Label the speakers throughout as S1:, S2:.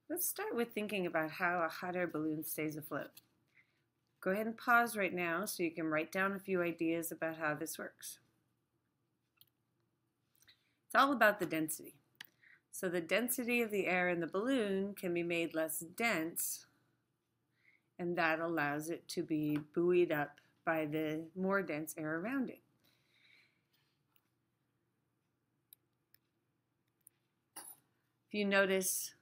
S1: Let's start with thinking about how a hot air balloon stays afloat. Go ahead and pause right now so you can write down a few ideas about how this works. It's all about the density. So the density of the air in the balloon can be made less dense, and that allows it to be buoyed up by the more dense air around it. If you notice,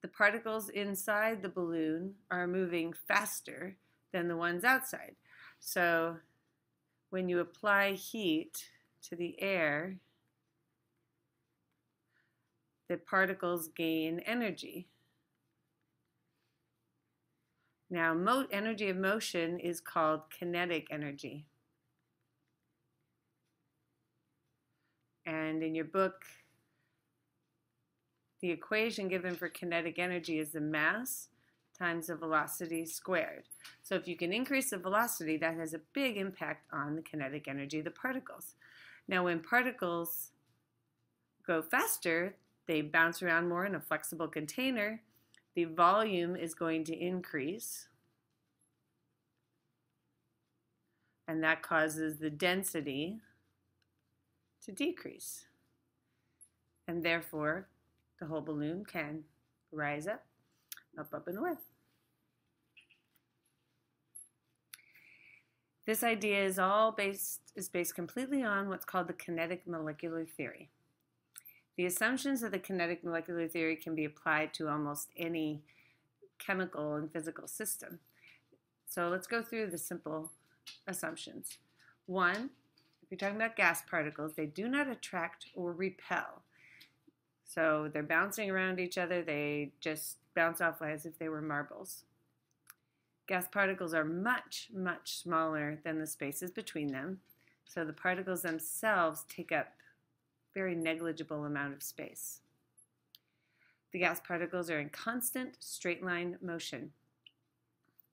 S1: the particles inside the balloon are moving faster than the ones outside. So when you apply heat to the air, the particles gain energy. Now, energy of motion is called kinetic energy. And in your book, the equation given for kinetic energy is the mass times the velocity squared. So if you can increase the velocity, that has a big impact on the kinetic energy of the particles. Now, when particles go faster, they bounce around more in a flexible container. The volume is going to increase, and that causes the density to decrease. And therefore, the whole balloon can rise up, up, and away. This idea is based completely on what's called the kinetic molecular theory. The assumptions of the kinetic molecular theory can be applied to almost any chemical and physical system. So let's go through the simple assumptions. One, if you're talking about gas particles, they do not attract or repel. So they're bouncing around each other. They just bounce off as if they were marbles. Gas particles are much, much smaller than the spaces between them. So the particles themselves take up very negligible amount of space. The gas particles are in constant straight line motion.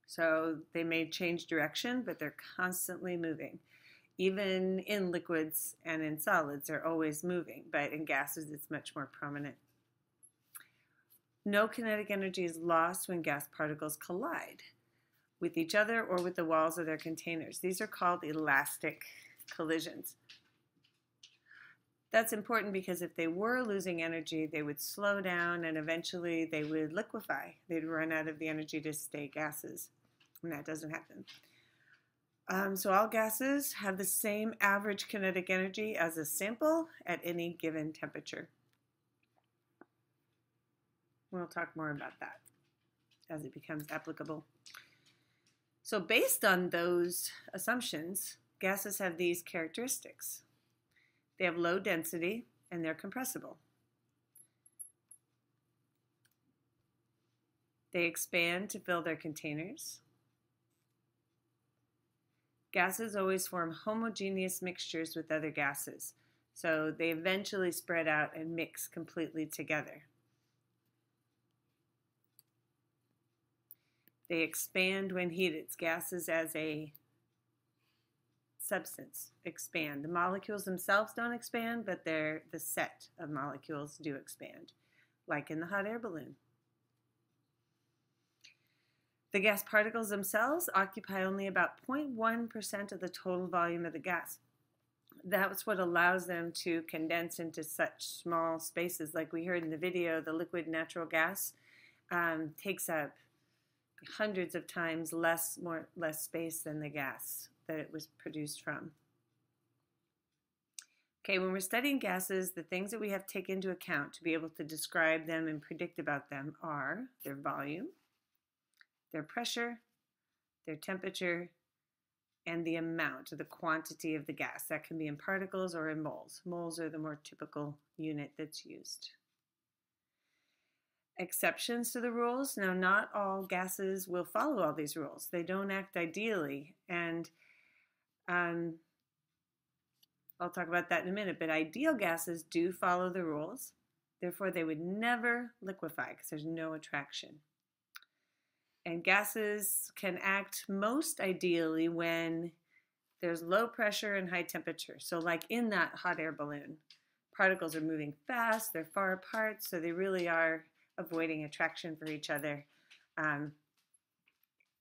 S1: So they may change direction, but they're constantly moving. Even in liquids and in solids, they're always moving, but in gases, it's much more prominent. No kinetic energy is lost when gas particles collide with each other or with the walls of their containers. These are called elastic collisions. That's important because if they were losing energy, they would slow down and eventually they would liquefy. They'd run out of the energy to stay gases, and that doesn't happen. So all gases have the same average kinetic energy as a sample at any given temperature. We'll talk more about that as it becomes applicable. So based on those assumptions, gases have these characteristics. They have low density and they're compressible. They expand to fill their containers. Gases always form homogeneous mixtures with other gases, so they eventually spread out and mix completely together. They expand when heated. Gases as a substance expand. The molecules themselves don't expand, but the set of molecules do expand, like in the hot air balloon. The gas particles themselves occupy only about 0.1% of the total volume of the gas. That's what allows them to condense into such small spaces. Like we heard in the video, the liquid natural gas takes up hundreds of times less space than the gas that it was produced from. Okay, when we're studying gases, the things that we have to take into account to be able to describe them and predict about them are their volume, their pressure, their temperature, and the amount, or the quantity of the gas. That can be in particles or in moles. Moles are the more typical unit that's used. Exceptions to the rules. Now, not all gases will follow all these rules. They don't act ideally, and I'll talk about that in a minute, but ideal gases do follow the rules. Therefore, they would never liquefy because there's no attraction. And gases can act most ideally when there's low pressure and high temperature. So like in that hot air balloon, particles are moving fast, they're far apart, so they really are avoiding attraction for each other, and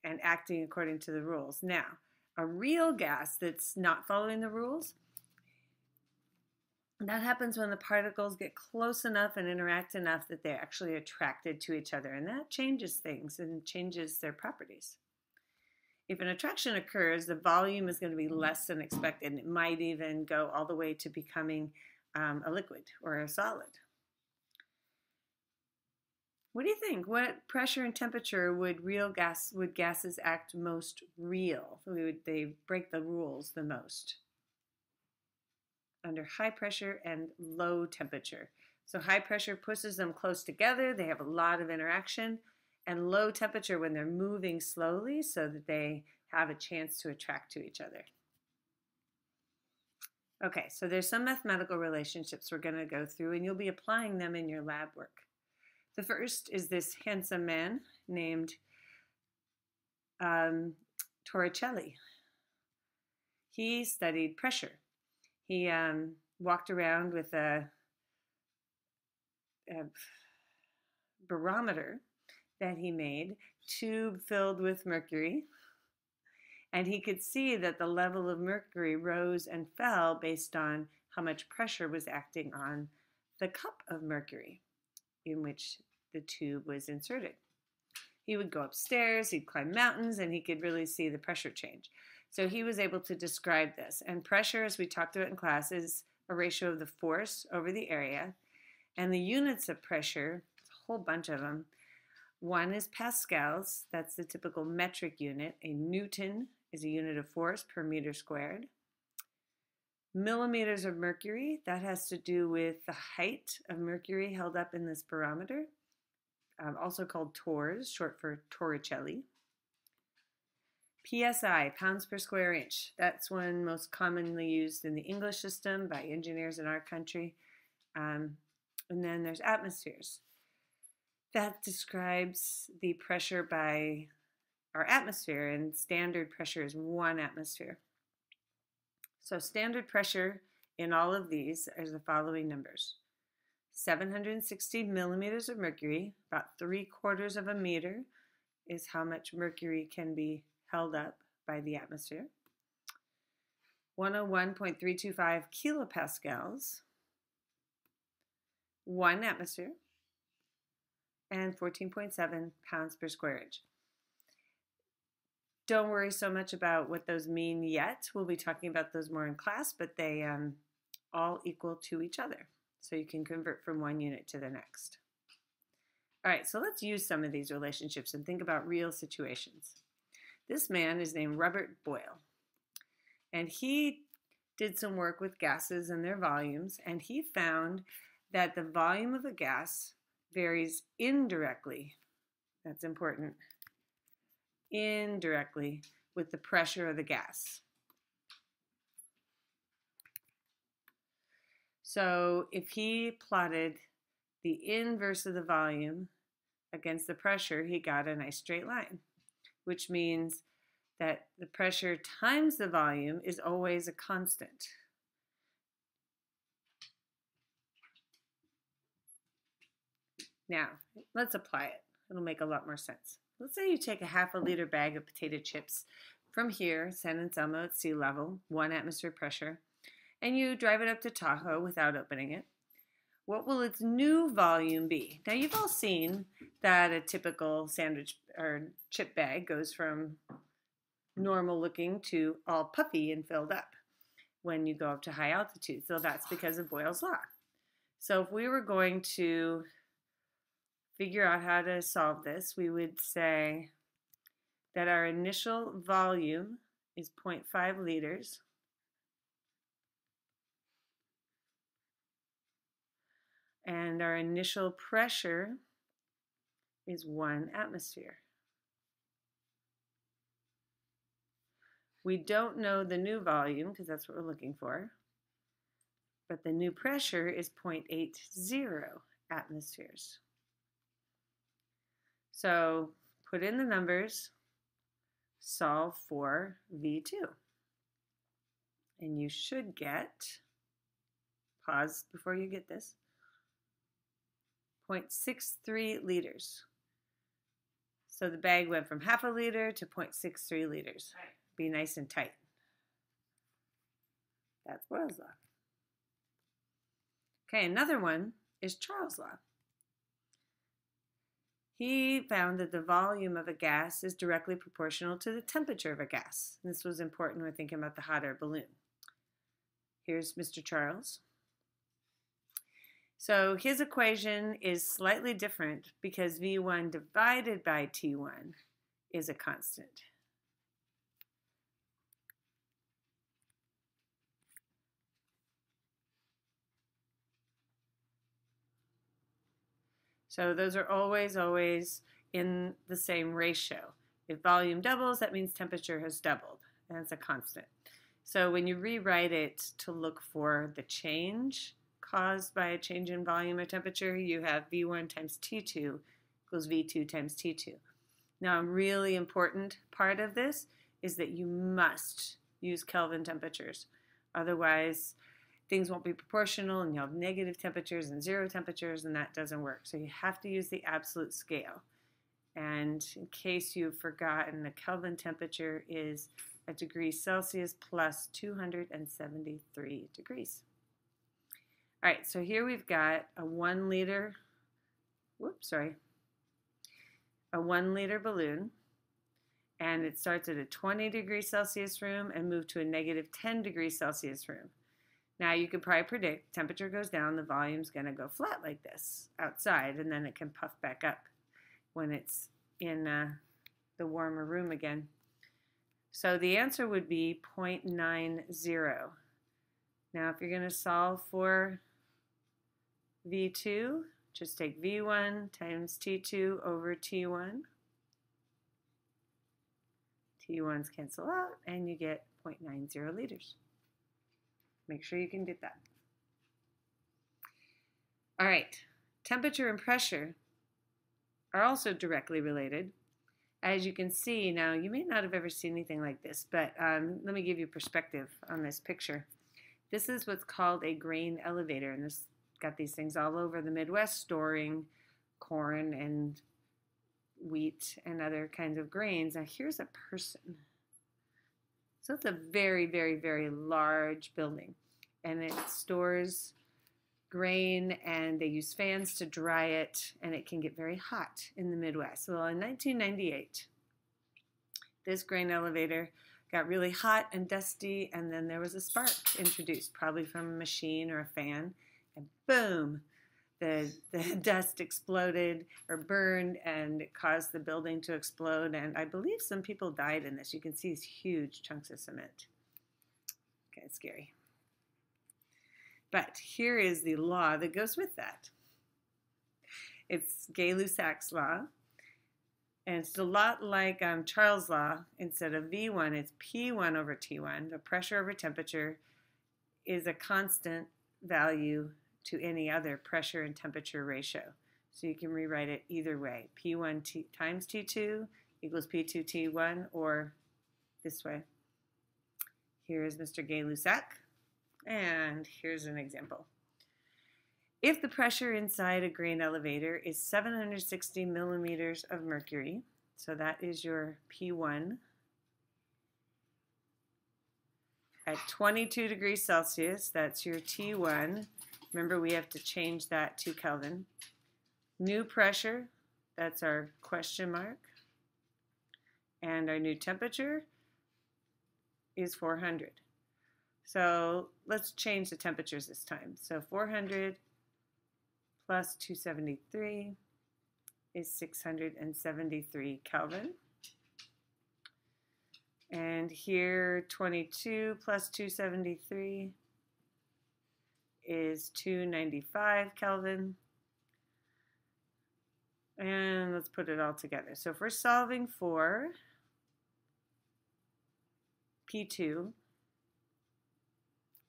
S1: acting according to the rules. Now, a real gas that's not following the rules, that happens when the particles get close enough and interact enough that they're actually attracted to each other, and that changes things and changes their properties. If an attraction occurs, the volume is going to be less than expected. It might even go all the way to becoming a liquid or a solid. What do you think? What pressure and temperature would gases act most real? They break the rules the most? Under high pressure and low temperature. So high pressure pushes them close together. They have a lot of interaction. And low temperature when they're moving slowly so that they have a chance to attract to each other. Okay, so there's some mathematical relationships we're going to go through, and you'll be applying them in your lab work. The first is this handsome man named Torricelli. He studied pressure. He walked around with a barometer that he made, tube filled with mercury, and he could see that the level of mercury rose and fell based on how much pressure was acting on the cup of mercury in which the tube was inserted. He would go upstairs, he'd climb mountains, and he could really see the pressure change. So he was able to describe this. And pressure, as we talked about in class, is a ratio of the force over the area. And the units of pressure, a whole bunch of them. One is pascals, that's the typical metric unit. A newton is a unit of force per meter squared. Millimeters of mercury, that has to do with the height of mercury held up in this barometer, also called torrs, short for Torricelli. PSI, pounds per square inch. That's one most commonly used in the English system by engineers in our country. And then there's atmospheres. That describes the pressure by our atmosphere, and standard pressure is 1 atmosphere. So standard pressure in all of these are the following numbers. 760 millimeters of mercury, about 3/4 of a meter, is how much mercury can be held up by the atmosphere. 101.325 kilopascals, 1 atmosphere, and 14.7 pounds per square inch. Don't worry so much about what those mean yet. We'll be talking about those more in class, but they all equal to each other. So you can convert from one unit to the next. All right, so let's use some of these relationships and think about real situations. This man is named Robert Boyle, and he did some work with gases and their volumes, and he found that the volume of a gas varies indirectly, that's important, indirectly with the pressure of the gas. So if he plotted the inverse of the volume against the pressure, he got a nice straight line, which means that the pressure times the volume is always a constant. Now, let's apply it. It'll make a lot more sense. Let's say you take a 1/2 liter bag of potato chips from here, San Anselmo at sea level, 1 atmosphere pressure, and you drive it up to Tahoe without opening it. What will its new volume be? Now, you've all seen that a typical sandwich or chip bag goes from normal looking to all puffy and filled up when you go up to high altitude. So that's because of Boyle's law. So if we were going to figure out how to solve this, we would say that our initial volume is 0.5 liters. And our initial pressure is 1 atmosphere. We don't know the new volume because that's what we're looking for, but the new pressure is 0.80 atmospheres. So put in the numbers, solve for V2, and you should get, pause before you get this, 0.63 liters. So the bag went from half a liter to 0.63 liters. Be nice and tight. That's Boyle's law. Okay, another one is Charles' law. He found that the volume of a gas is directly proportional to the temperature of a gas. This was important when we're thinking about the hot air balloon. Here's Mr. Charles. So his equation is slightly different because V1 divided by T1 is a constant. So those are always in the same ratio. If volume doubles, that means temperature has doubled, and it's a constant. So when you rewrite it to look for the change caused by a change in volume or temperature, you have V1 times T2 equals V2 times T2. Now, a really important part of this is that you must use Kelvin temperatures. Otherwise, things won't be proportional and you'll have negative temperatures and zero temperatures, and that doesn't work. So you have to use the absolute scale. And in case you've forgotten, the Kelvin temperature is a degree Celsius plus 273 degrees. All right, so here we've got a 1 liter balloon, and it starts at a 20 degree Celsius room and moves to a negative 10 degree Celsius room. Now you can probably predict temperature goes down, the volume's going to go flat like this outside, and then it can puff back up when it's in the warmer room again. So the answer would be 0.90. Now if you're going to solve for V2, just take V1 times T2 over T1. T1s cancel out, and you get 0.90 liters. Make sure you can get that. All right, temperature and pressure are also directly related. As you can see, now you may not have ever seen anything like this, but let me give you perspective on this picture. This is what's called a grain elevator, and this got these things all over the Midwest storing corn and wheat and other kinds of grains. Now here's a person. So it's a very, very, very large building, and it stores grain, and they use fans to dry it, and it can get very hot in the Midwest. Well, in 1998, this grain elevator got really hot and dusty, and then there was a spark introduced, probably from a machine or a fan, and boom, the dust exploded or burned, and it caused the building to explode, and I believe some people died in this. You can see these huge chunks of cement. Okay, it's scary. But here is the law that goes with that. It's Gay-Lussac's law, and it's a lot like Charles' law. Instead of V1, it's P1 over T1. The pressure over temperature is a constant value to any other pressure and temperature ratio. So you can rewrite it either way. P1 times T2 equals P2 T1, or this way. Here is Mr. Gay-Lussac, and here's an example. If the pressure inside a grain elevator is 760 millimeters of mercury, so that is your P1, at 22 degrees Celsius, that's your T1. Remember, we have to change that to Kelvin. New pressure, that's our question mark. And our new temperature is 400. So let's change the temperatures this time. So 400 plus 273 is 673 Kelvin. And here 22 plus 273 is 295 Kelvin. And let's put it all together. So if we're solving for P2,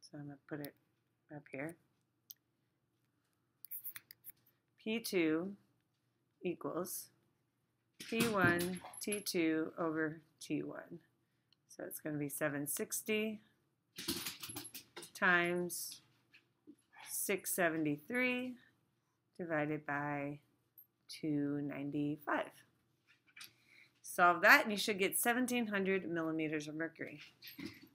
S1: so I'm going to put it up here. P2 equals P1 T2 over T1. So it's going to be 760 times 673 divided by 295. Solve that and you should get 1700 millimeters of mercury.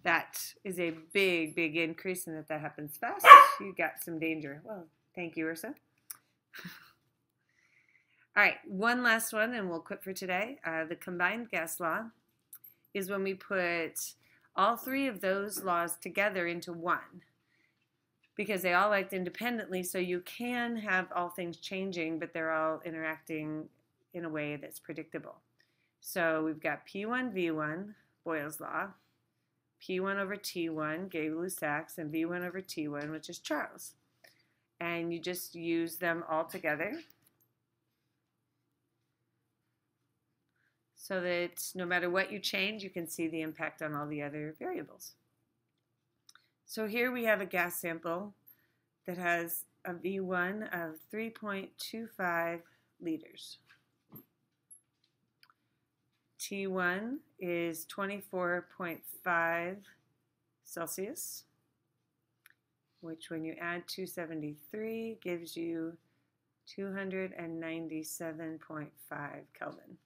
S1: That is a big, big increase, and if that happens fast, you got some danger. Well, thank you, Ursa. All right, one last one and we'll quit for today. The combined gas law is when we put all three of those laws together into one, because they all act independently, so you can have all things changing, but they're all interacting in a way that's predictable. So we've got P1, V1, Boyle's law, P1 over T1, Gay-Lussac's, and V1 over T1, which is Charles. And you just use them all together so that no matter what you change, you can see the impact on all the other variables. So here we have a gas sample that has a V1 of 3.25 liters. T1 is 24.5 Celsius, which when you add 273 gives you 297.5 Kelvin.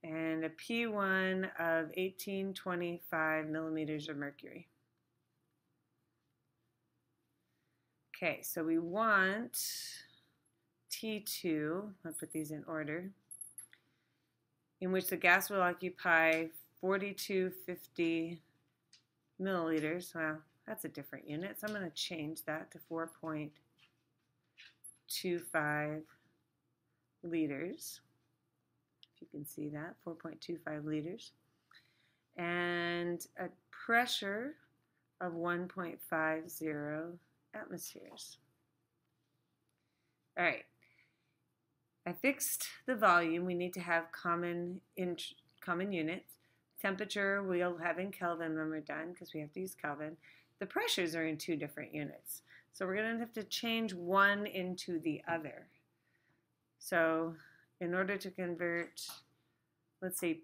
S1: And a P1 of 1825 millimeters of mercury. Okay, so we want T2, I'll put these in order, in which the gas will occupy 4250 milliliters. Well, that's a different unit, so I'm going to change that to 4.25 liters. If you can see that, 4.25 liters. And a pressure of 1.50 atmospheres. All right. I fixed the volume. We need to have common units. Temperature we'll have in Kelvin when we're done because we have to use Kelvin. The pressures are in two different units. So we're going to have to change one into the other. So in order to convert, let's say,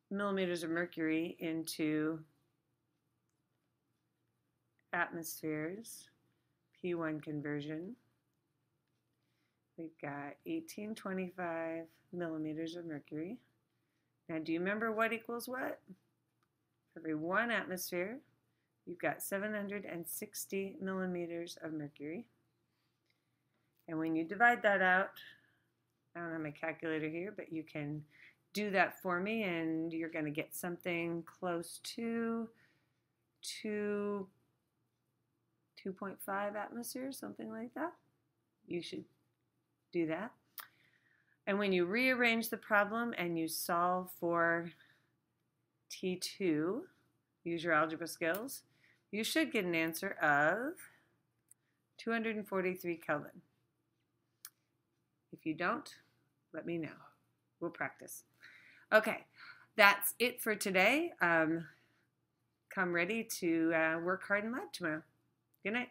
S1: millimeters of mercury into atmospheres, P1 conversion, we've got 1825 millimeters of mercury. Now, do you remember what equals what? For every 1 atmosphere, you've got 760 millimeters of mercury. And when you divide that out, I don't have my calculator here, but you can do that for me, and you're going to get something close to 2.5 atmospheres, something like that. You should do that. And when you rearrange the problem and you solve for T2, use your algebra skills, you should get an answer of 243 Kelvin. If you don't, let me know. We'll practice. Okay, that's it for today. Come ready to work hard in lab tomorrow. Good night.